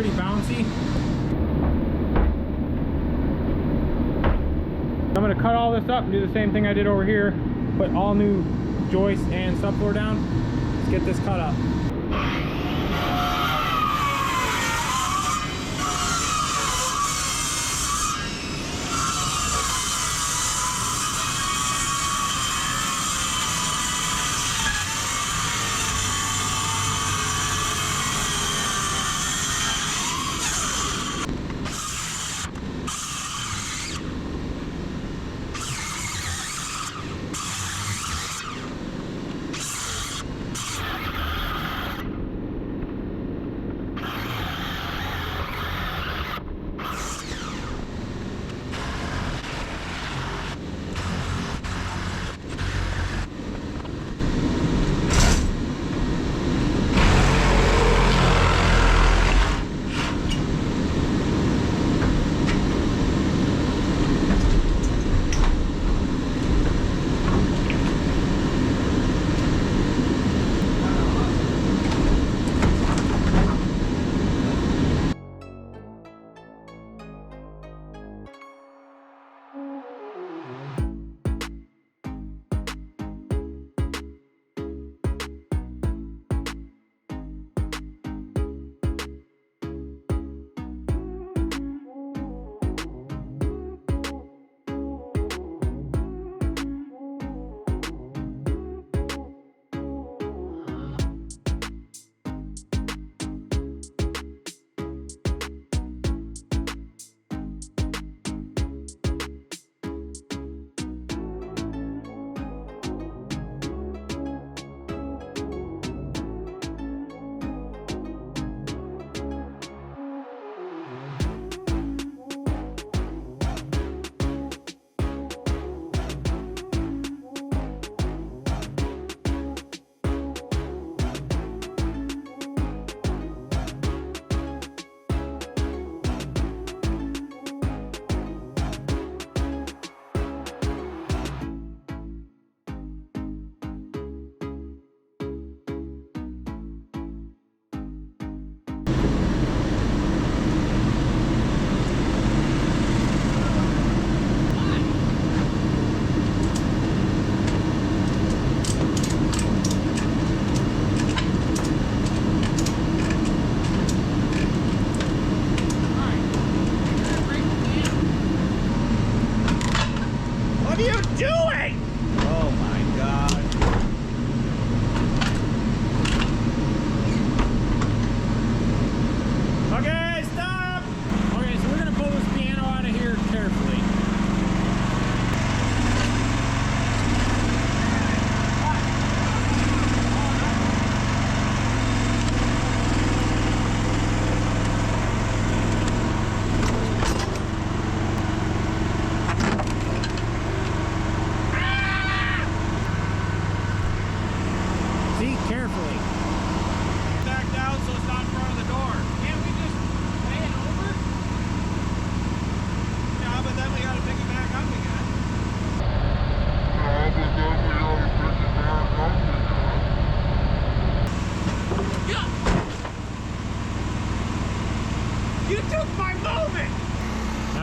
pretty bouncy. I'm gonna cut all this up and do the same thing I did over here. Put all new joists and subfloor down. Let's get this cut up.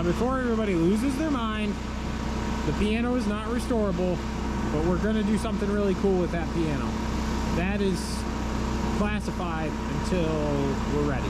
Before everybody loses their mind, the piano is not restorable, but we're going to do something really cool with that piano. That is classified until we're ready.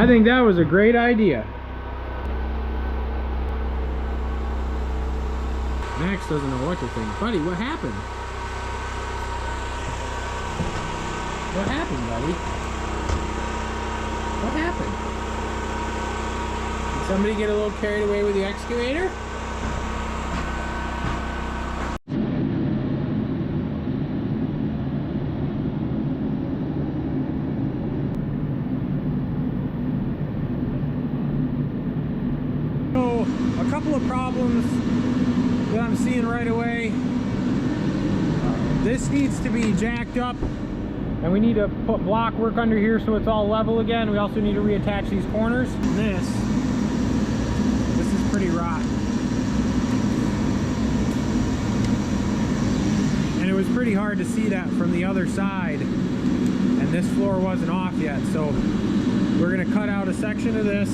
I think that was a great idea. Max doesn't know what to think. Buddy, what happened? What happened, buddy? What happened? Did somebody get a little carried away with the excavator? So, a couple of problems that I'm seeing right away. This needs to be jacked up, and we need to put block work under here so it's all level again. We also need to reattach these corners. This is pretty rotten. And it was pretty hard to see that from the other side, and this floor wasn't off yet. So we're gonna cut out a section of this,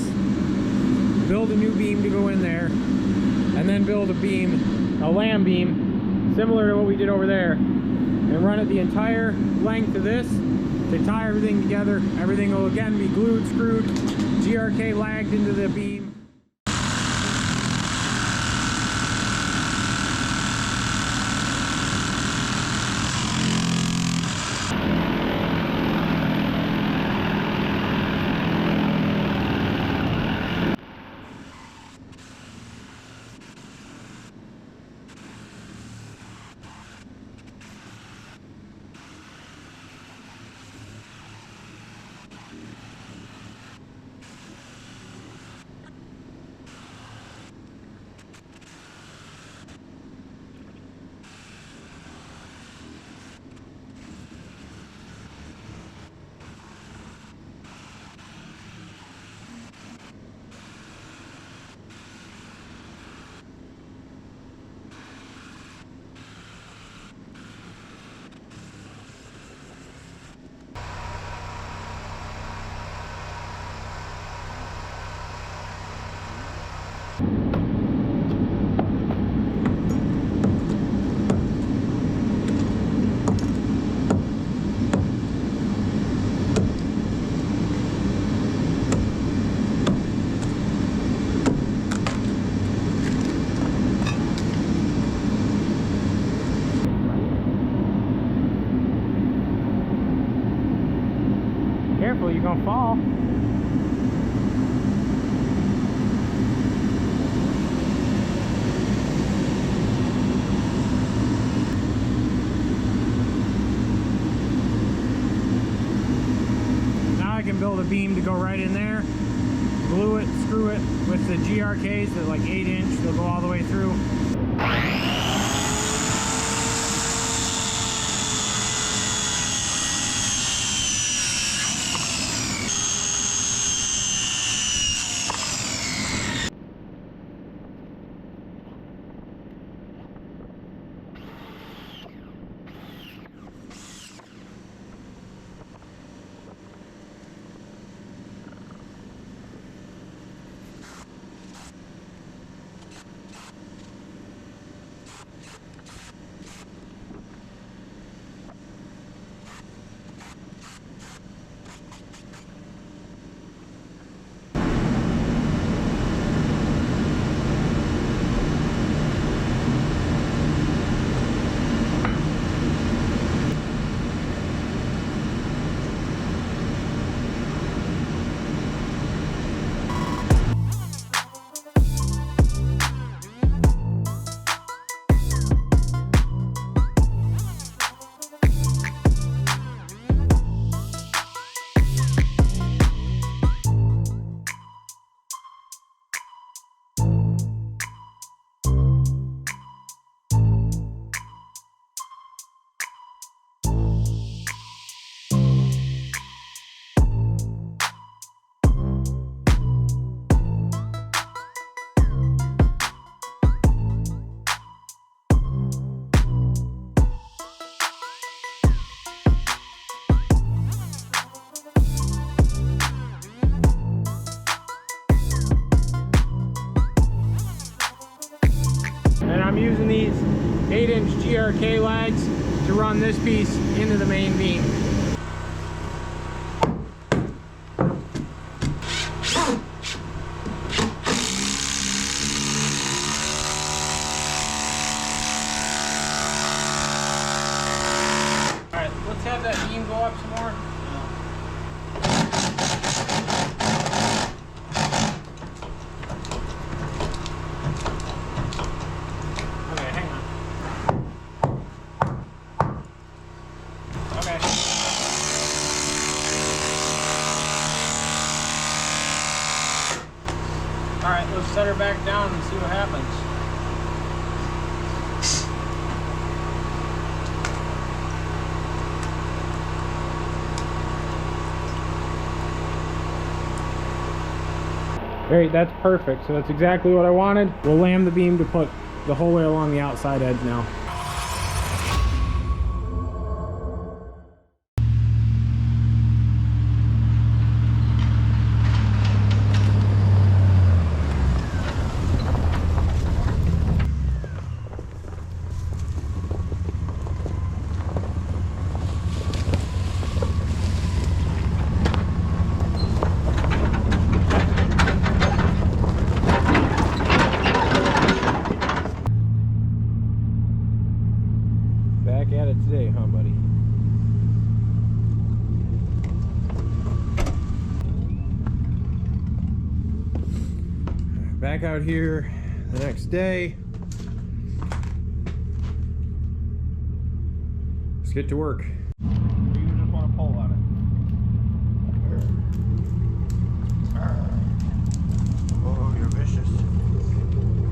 build a new beam to go in there, and then build a beam, a lamb beam, similar to what we did over there, and run it the entire length of this to tie everything together. Everything will again be glued, screwed, GRK lagged into the beam. Careful, you're gonna fall. Now I can build a beam to go right in there, glue it, screw it with the GRKs that like 8-inch, they'll go all the way through. Using these 8-inch GRK lags to run this piece into the main beam. set her back down and see what happens. Alright, that's perfect. So that's exactly what I wanted. We'll lam the beam to put the whole way along the outside edge now. Back at it today, huh, buddy? Back out here the next day. Let's get to work. You just want to pull on it. Oh, you're vicious.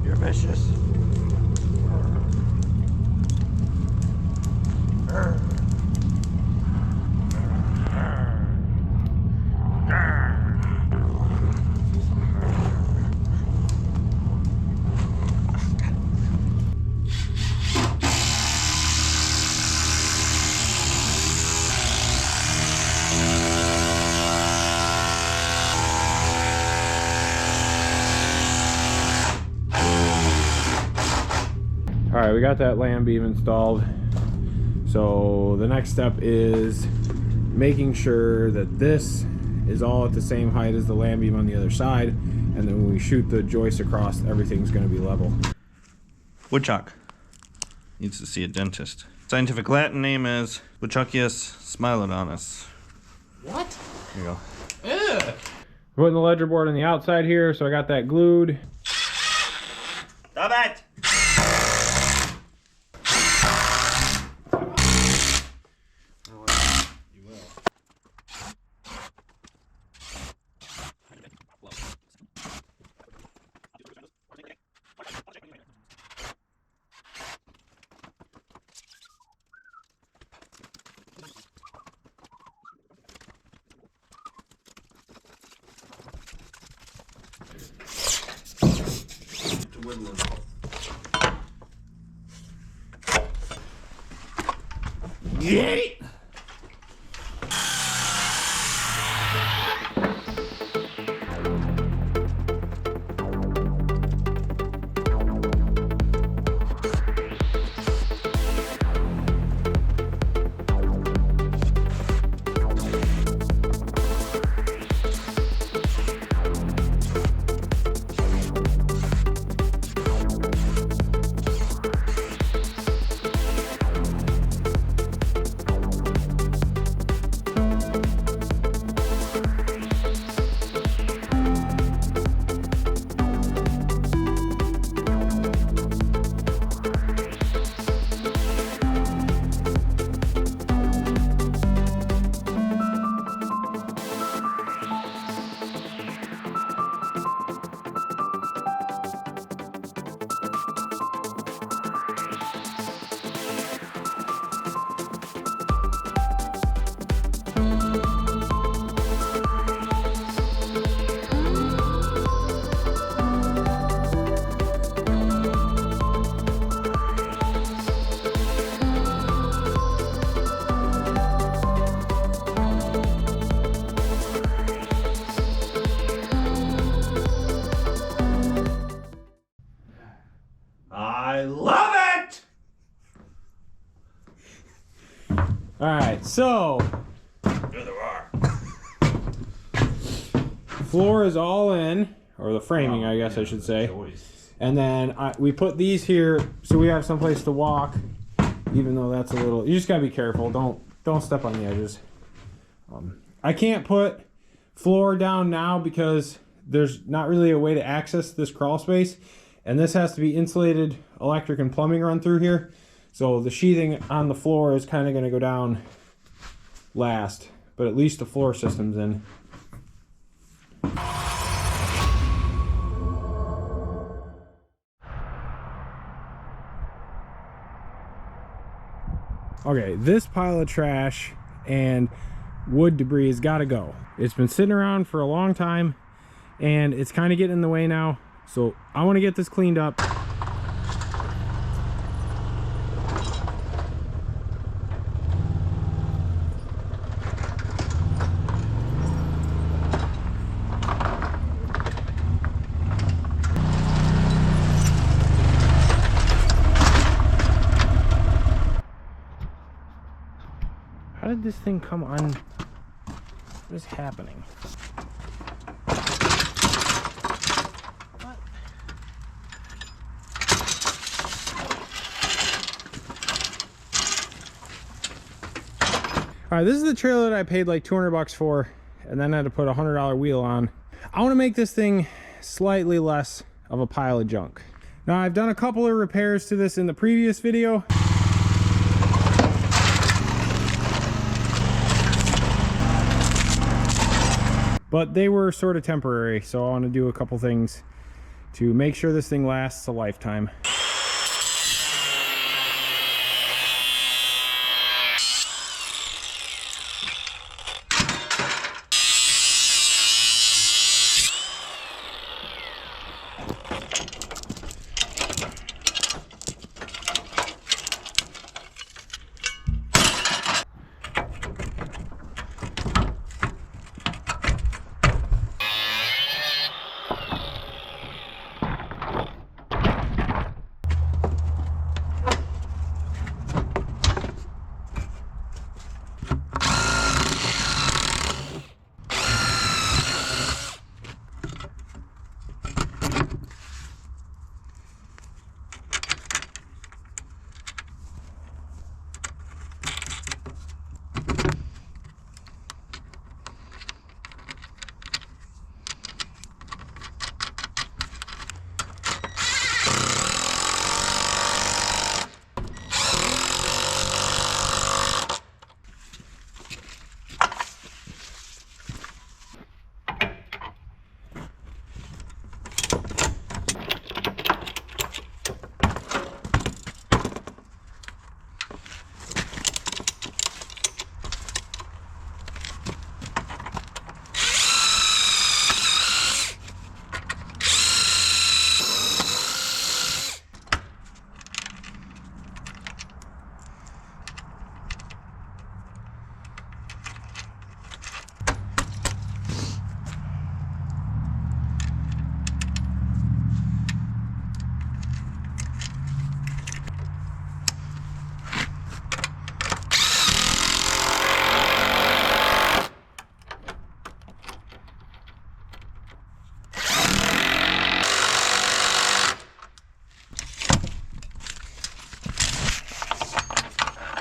You're vicious. All right, we got that lam beam installed. So the next step is making sure that this is all at the same height as the lam beam on the other side, and then when we shoot the joist across, everything's going to be level. Woodchuck needs to see a dentist. Scientific Latin name is Woodchuckius smilodonus. What? There you go. Ugh. Putting the ledger board on the outside here, so I got that glued. Stop it! Yay! I love it! Alright, so Here there are. floor is all in, or the framing, I guess I should say. And then we put these here so we have someplace to walk, even though that's a little, you just gotta be careful. Don't step on the edges. I can't put floor down now because there's not really a way to access this crawl space, and this has to be insulated electric and plumbing run through here. So the sheathing on the floor is kind of going to go down last, but at least the floor system's in. Okay, this pile of trash and wood debris has got to go. It's been sitting around for a long time and it's kind of getting in the way now. So I want to get this cleaned up. How did this thing come on? What is happening? What? All right, this is the trailer that I paid like 200 bucks for, and then I had to put a $100 wheel on. I want to make this thing slightly less of a pile of junk. Now, I've done a couple of repairs to this in the previous video. But they were sort of temporary, so I want to do a couple things to make sure this thing lasts a lifetime.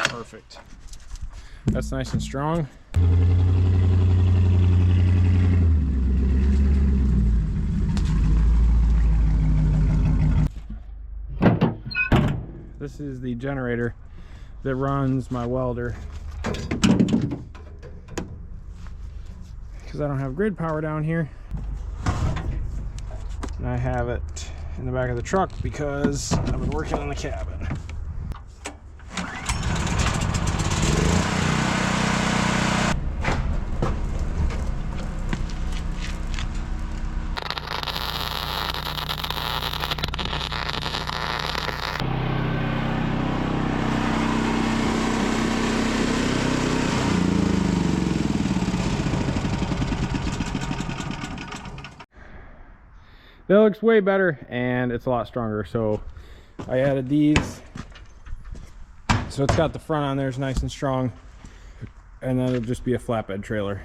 Perfect. That's nice and strong. This is the generator that runs my welder, because I don't have grid power down here. And I have it in the back of the truck because I've been working on the cabin. That looks way better and it's a lot stronger. So I added these. So it's got the front on there, it's nice and strong. And then it'll just be a flatbed trailer.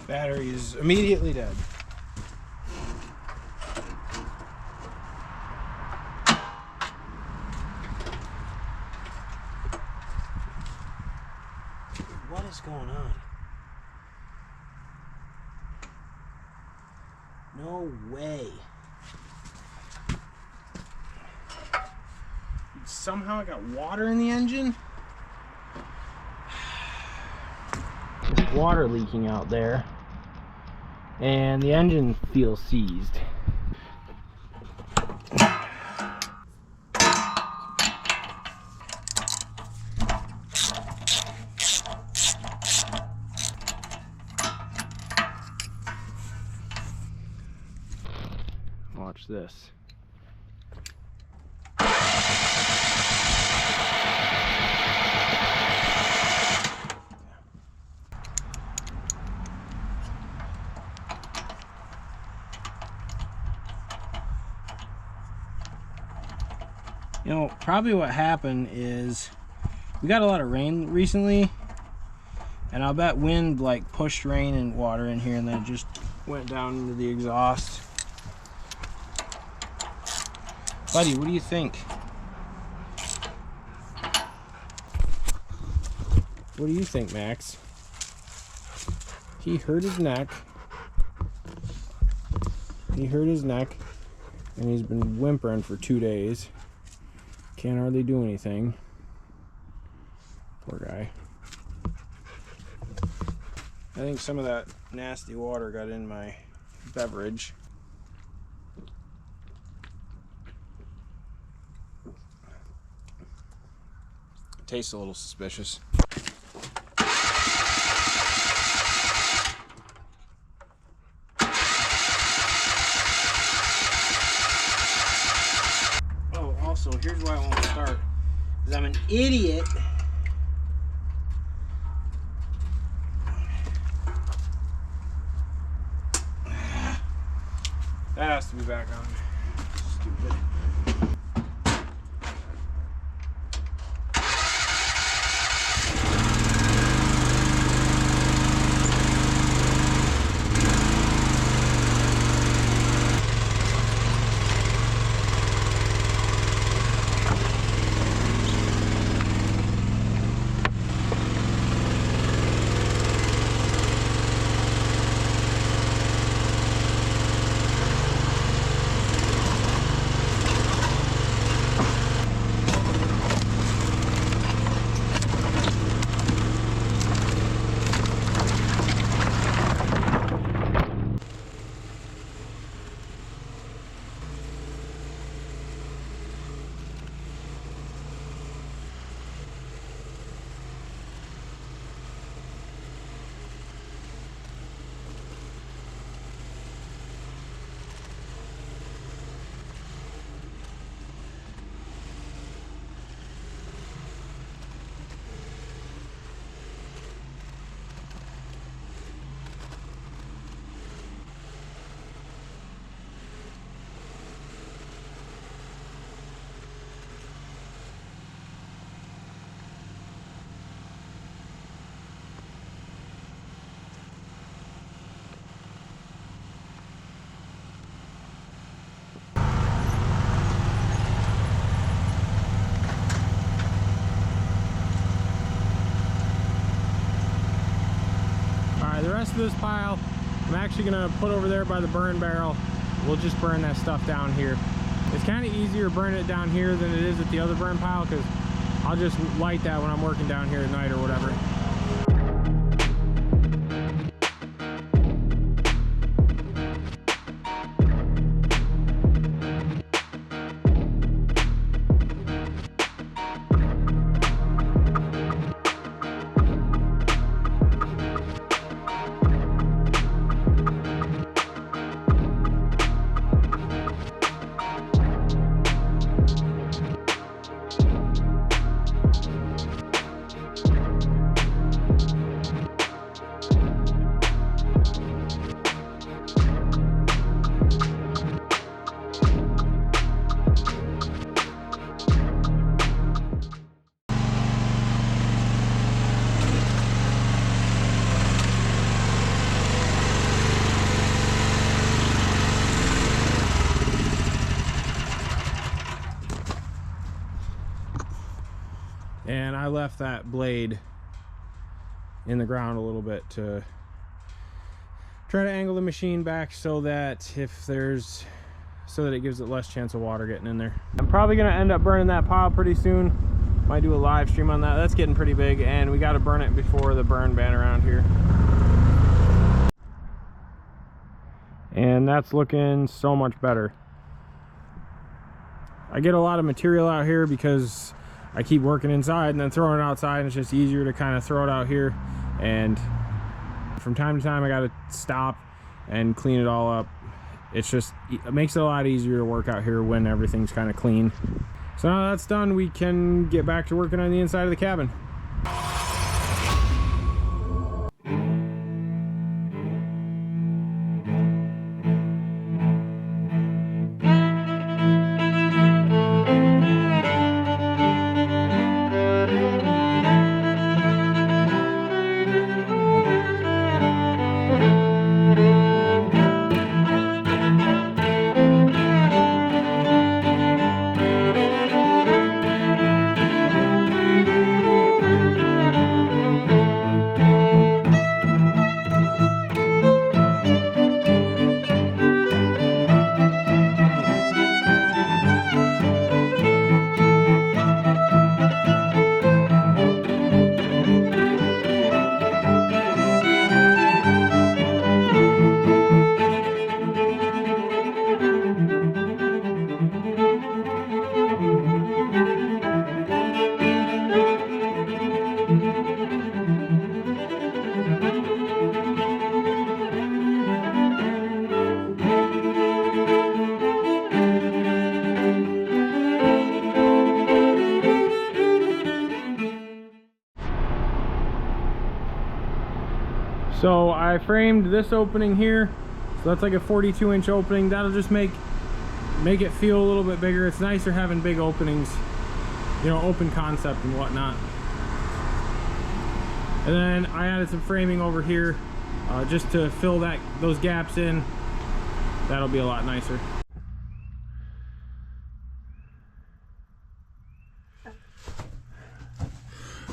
Battery is immediately dead. hell's going on? No way. Somehow I got water in the engine. There's water leaking out there. And the engine feels seized. Watch this. You know, probably what happened is we got a lot of rain recently, and I'll bet wind like pushed rain and water in here, and then it just went down into the exhaust. Buddy, what do you think? What do you think, Max? He hurt his neck. He hurt his neck, and he's been whimpering for 2 days. Can't hardly do anything. Poor guy. I think some of that nasty water got in my beverage. Tastes a little suspicious. Oh, also, here's why I won't start. Because I'm an idiot. That has to be back on. Stupid. The rest of this pile I'm actually gonna put over there by the burn barrel. We'll just burn that stuff down here. It's kind of easier burning it down here than it is at the other burn pile, because I'll just light that when I'm working down here at night or whatever. And I left that blade in the ground a little bit to try to angle the machine back so that it gives it less chance of water getting in there. I'm probably gonna end up burning that pile pretty soon. Might do a live stream on that. That's getting pretty big, and we got to burn it before the burn ban around here. And that's looking so much better. I get a lot of material out here because I keep working inside and then throwing it outside, and it's just easier to kind of throw it out here. And from time to time I got to stop and clean it all up. It makes it a lot easier to work out here when everything's kind of clean. So now that's done, we can get back to working on the inside of the cabin. So I framed this opening here, so that's like a 42-inch opening. That'll just make it feel a little bit bigger. It's nicer having big openings, you know, open concept and whatnot. And then I added some framing over here just to fill those gaps in. That'll be a lot nicer.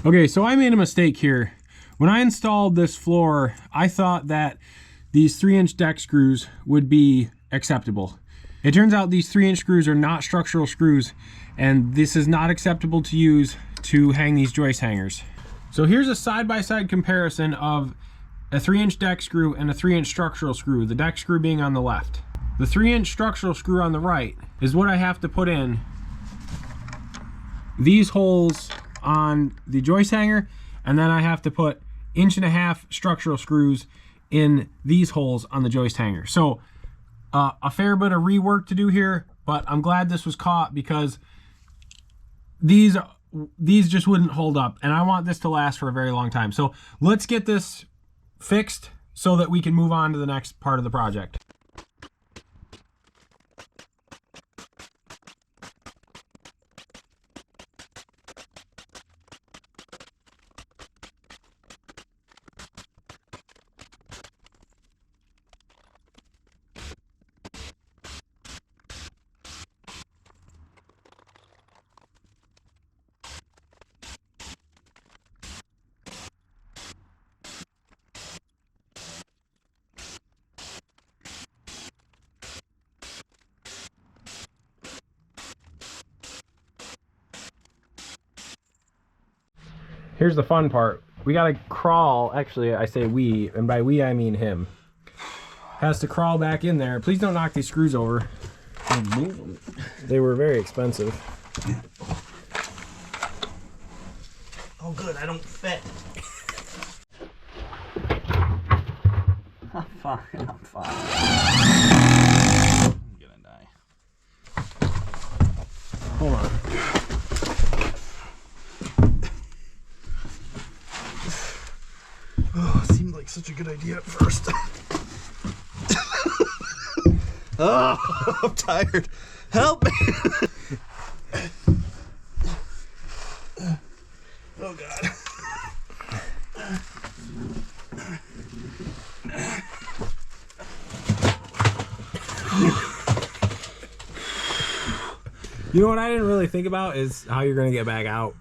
Okay, so I made a mistake here. When I installed this floor, I thought that these 3-inch deck screws would be acceptable. It turns out these 3-inch screws are not structural screws, and this is not acceptable to use to hang these joist hangers. So here's a side-by-side comparison of a 3-inch deck screw and a 3-inch structural screw, the deck screw being on the left. The 3-inch structural screw on the right is what I have to put in these holes on the joist hanger, and then I have to put 1.5-inch structural screws in these holes on the joist hanger. So a fair bit of rework to do here, but I'm glad this was caught because these just wouldn't hold up, and I want this to last for a very long time. So let's get this fixed so that we can move on to the next part of the project. Here's the fun part. We gotta crawl, actually I say we, and by we I mean him. Has to crawl back in there. Please don't knock these screws over. They were very expensive. Oh good, I don't fit. I'm fine, I'm fine. I'm gonna die. Hold on. Oh, it seemed like such a good idea at first. Oh, I'm tired. Help me. Oh, God. You know what I didn't really think about is how you're going to get back out.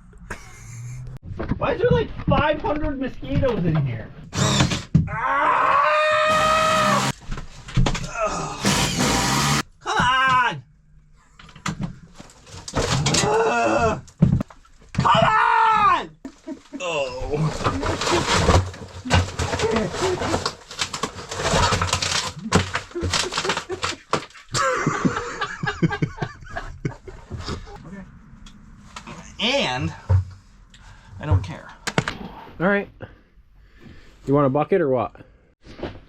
Why is there like 500 mosquitoes in here? Come on! Come on! Oh. And I don't care. All right. You want a bucket or what?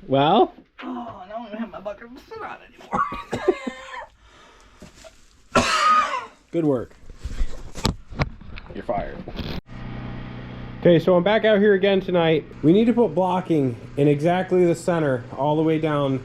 Well? Oh, I don't even have my bucket to sit on anymore. Good work. You're fired. Okay, so I'm back out here again tonight. We need to put blocking in exactly the center, all the way down.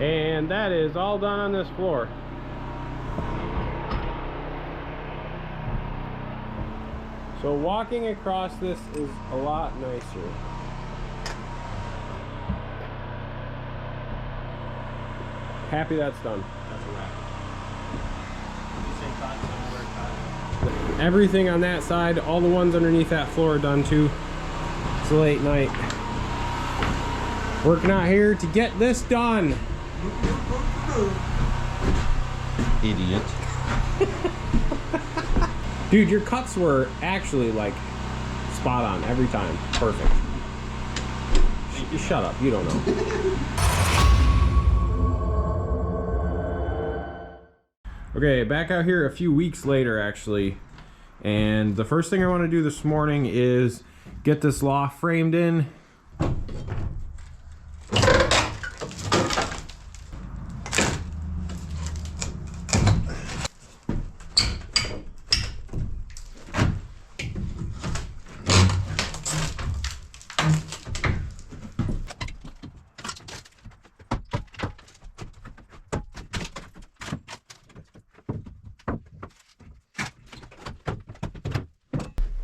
And that is all done on this floor. So walking across this is a lot nicer. Happy that's done. That's a wrap. You say cut somewhere cut. Everything on that side, all the ones underneath that floor are done too. It's a late night. Working out here to get this done. Idiot. Dude, your cuts were actually like spot on every time. Perfect. Shut up, you don't know. Okay, back out here a few weeks later actually. And the first thing I want to do this morning is get this loft framed in.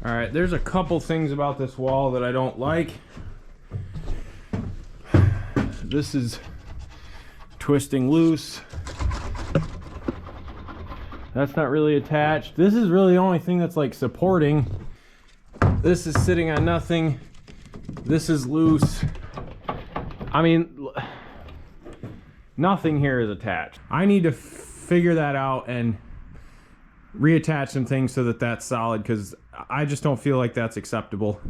Alright, there's a couple things about this wall that I don't like. This is twisting loose. That's not really attached. This is really the only thing that's like supporting. This is sitting on nothing. This is loose. I mean, nothing here is attached. I need to figure that out and reattach some things so that that's solid, because I just don't feel like that's acceptable.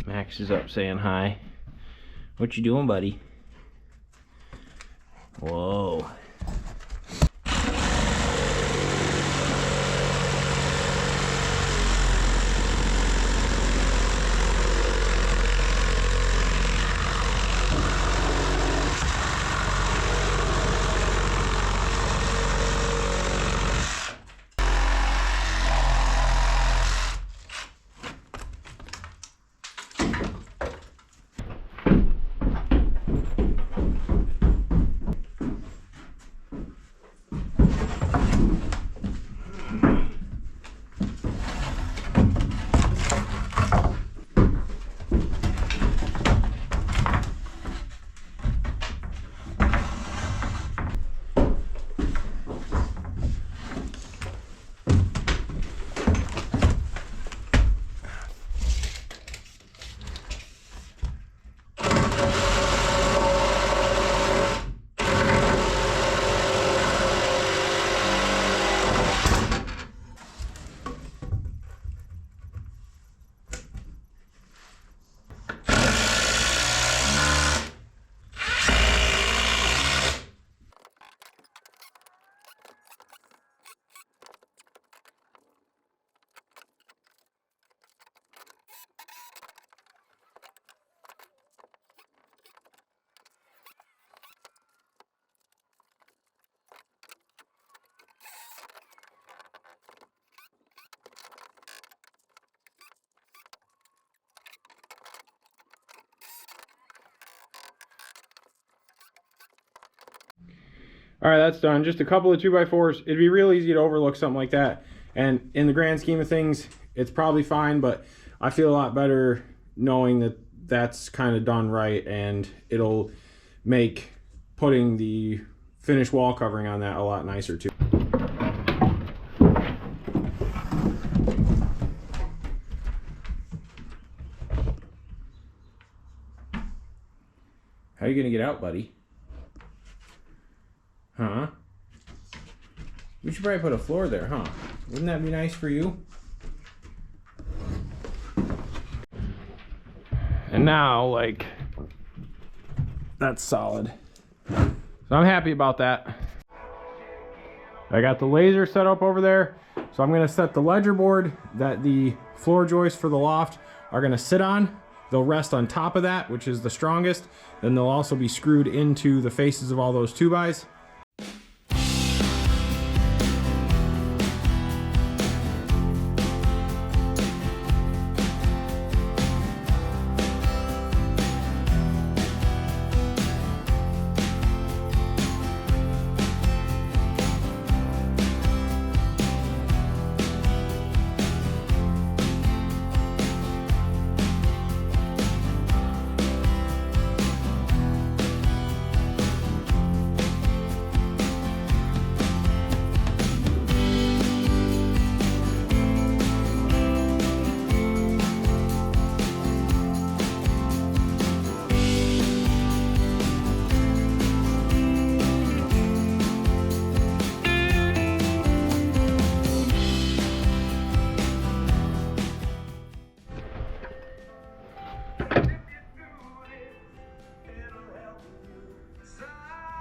Max is up saying hi. What you doing, buddy? Whoa. All right, that's done. Just a couple of 2x4s. It'd be real easy to overlook something like that. And in the grand scheme of things, it's probably fine, but I feel a lot better knowing that that's kind of done right, and it'll make putting the finished wall covering on that a lot nicer too. How are you gonna get out, buddy? Huh? We should probably put a floor there, huh? Wouldn't that be nice for you? And now, like, that's solid. So I'm happy about that. I got the laser set up over there. So I'm gonna set the ledger board that the floor joists for the loft are gonna sit on. They'll rest on top of that, which is the strongest. Then they'll also be screwed into the faces of all those 2x.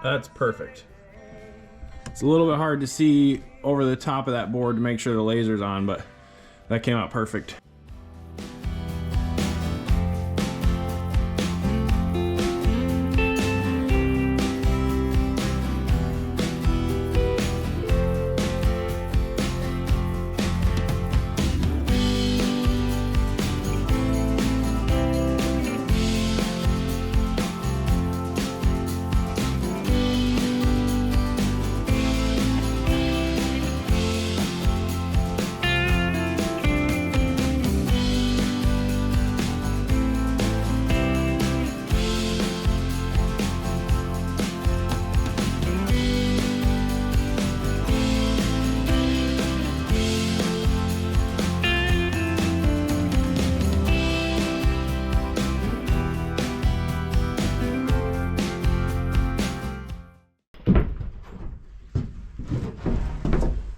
That's perfect. It's a little bit hard to see over the top of that board to make sure the laser's on, but that came out perfect.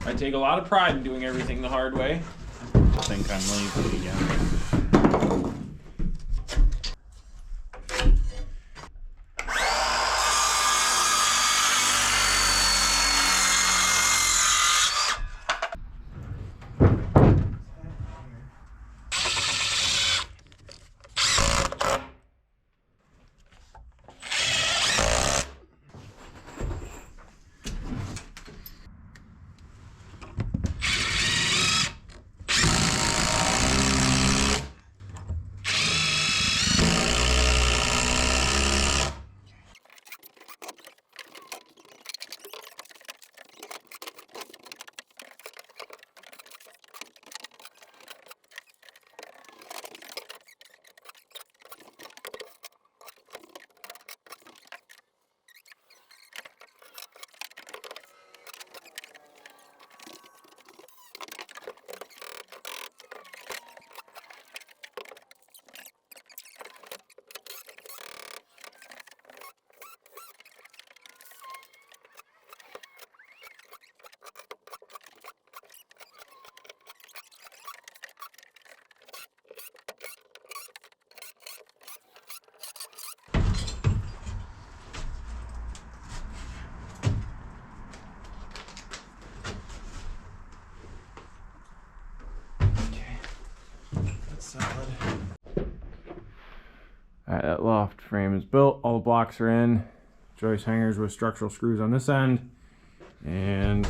I take a lot of pride in doing everything the hard way. I think I'm lazy again. Solid. Alright, that loft frame is built. All the blocks are in. Joist hangers with structural screws on this end. And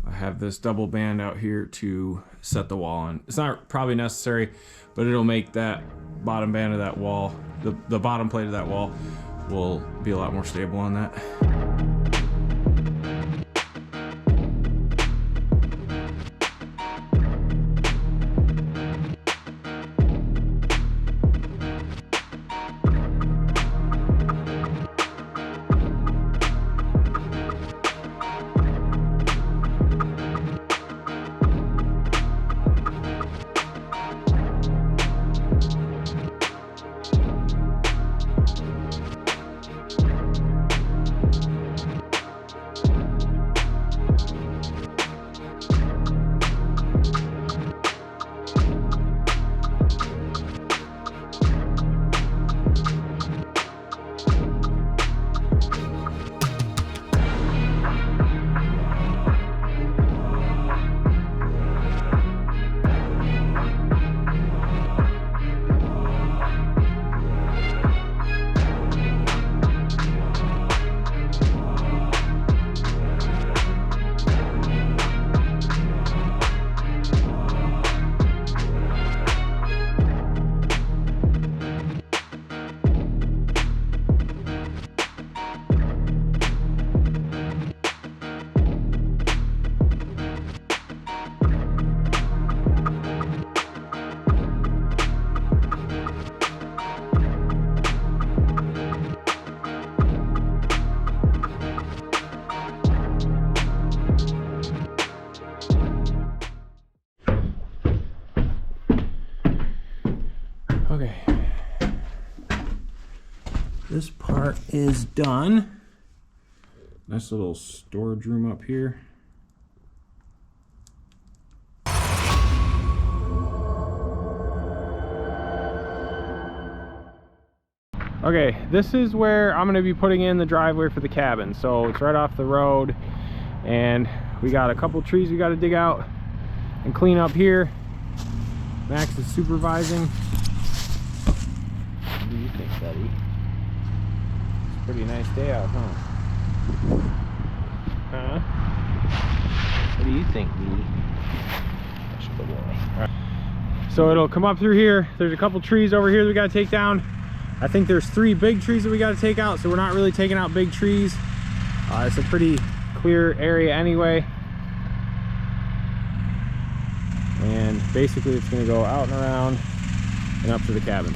I have this double band out here to set the wall on. It's not probably necessary, but it'll make that bottom band of that wall, the bottom plate of that wall will be a lot more stable on that. Okay. This part is done. Nice little storage room up here. Okay, this is where I'm going to be putting in the driveway for the cabin. So it's right off the road, and we got a couple trees we got to dig out and clean up here. Max is supervising. What do you think, buddy? It's a pretty nice day out, huh? Huh? What do you think, Lee? That's the boy. All right. So it'll come up through here. There's a couple trees over here that we got to take down. I think there's 3 big trees that we got to take out, so we're not really taking out big trees. It's a pretty clear area anyway. And basically it's going to go out and around and up to the cabin.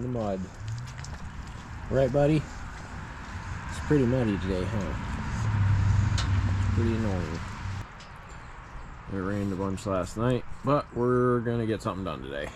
Mud. Right, buddy? It's pretty muddy today, huh? It's pretty annoying. It rained a bunch last night, but we're gonna get something done today.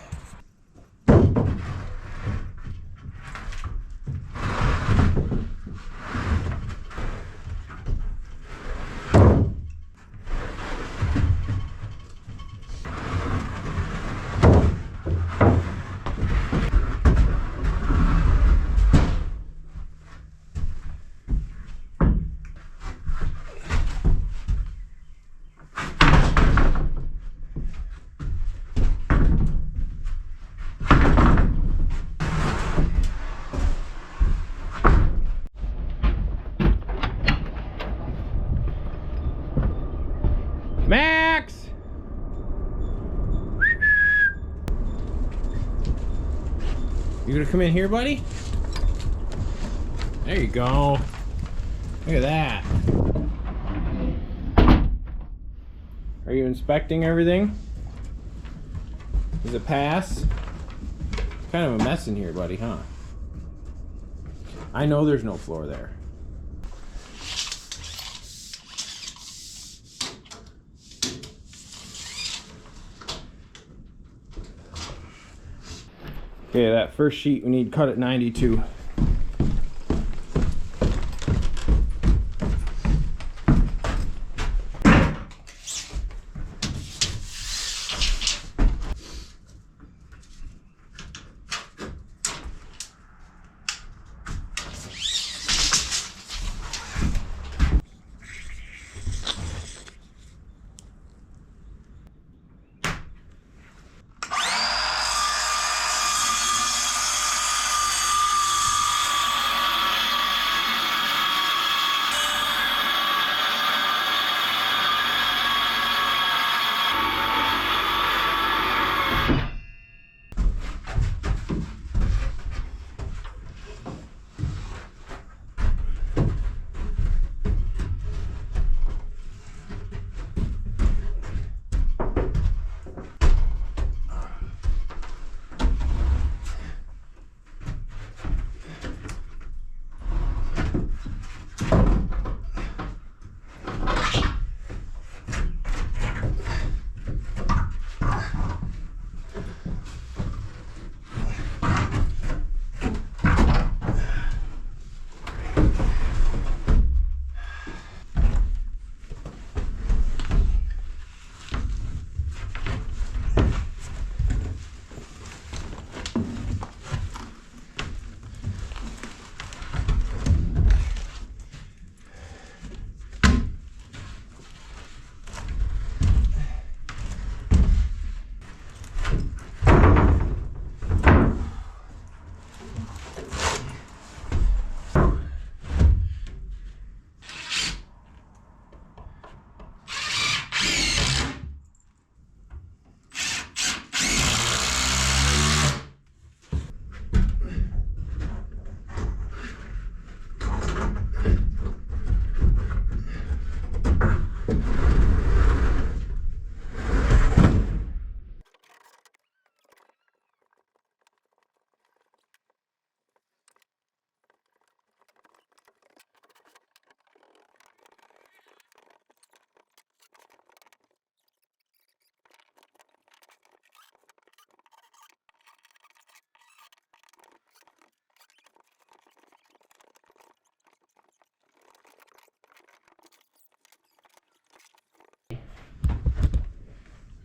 You gonna come in here, buddy? There you go. Look at that. Are you inspecting everything? Does it pass? Kind of a mess in here, buddy, huh? I know there's no floor there. Okay, that first sheet we need cut at 92.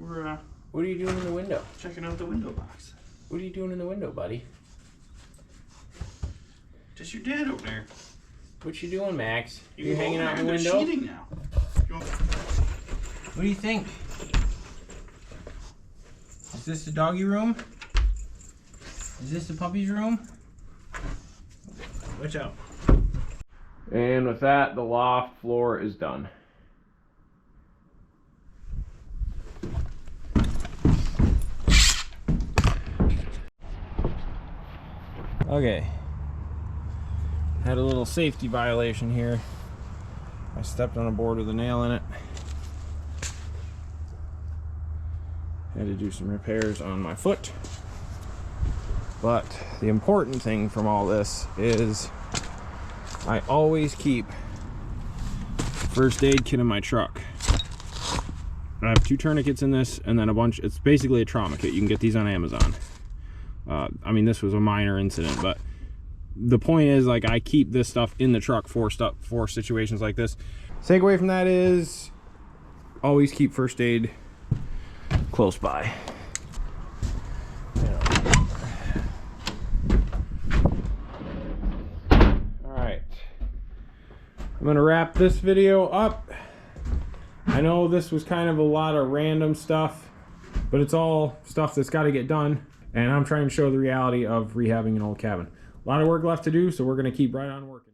We're What are you doing in the window? checking out the window box. What are you doing in the window, buddy? Just your dad over there. What you doing, Max? You go hanging over out there, in the they're window? sheeting now. You want- What do you think? Is this the doggy room? Is this the puppy's room? Watch out. And with that, the loft floor is done. Okay. Had a little safety violation here. I stepped on a board with a nail in it. Had to do some repairs on my foot. But the important thing from all this is I always keep first aid kit in my truck. I have 2 tourniquets in this and then a bunch. It's basically a trauma kit. You can get these on Amazon. I mean, this was a minor incident, but the point is, like, I keep this stuff in the truck for situations like this. Takeaway from that is always keep first aid close by. Alright, I'm gonna wrap this video up. I know this was kind of a lot of random stuff, but it's all stuff that's got to get done, and I'm trying to show the reality of rehabbing an old cabin. A lot of work left to do, so we're gonna keep right on working.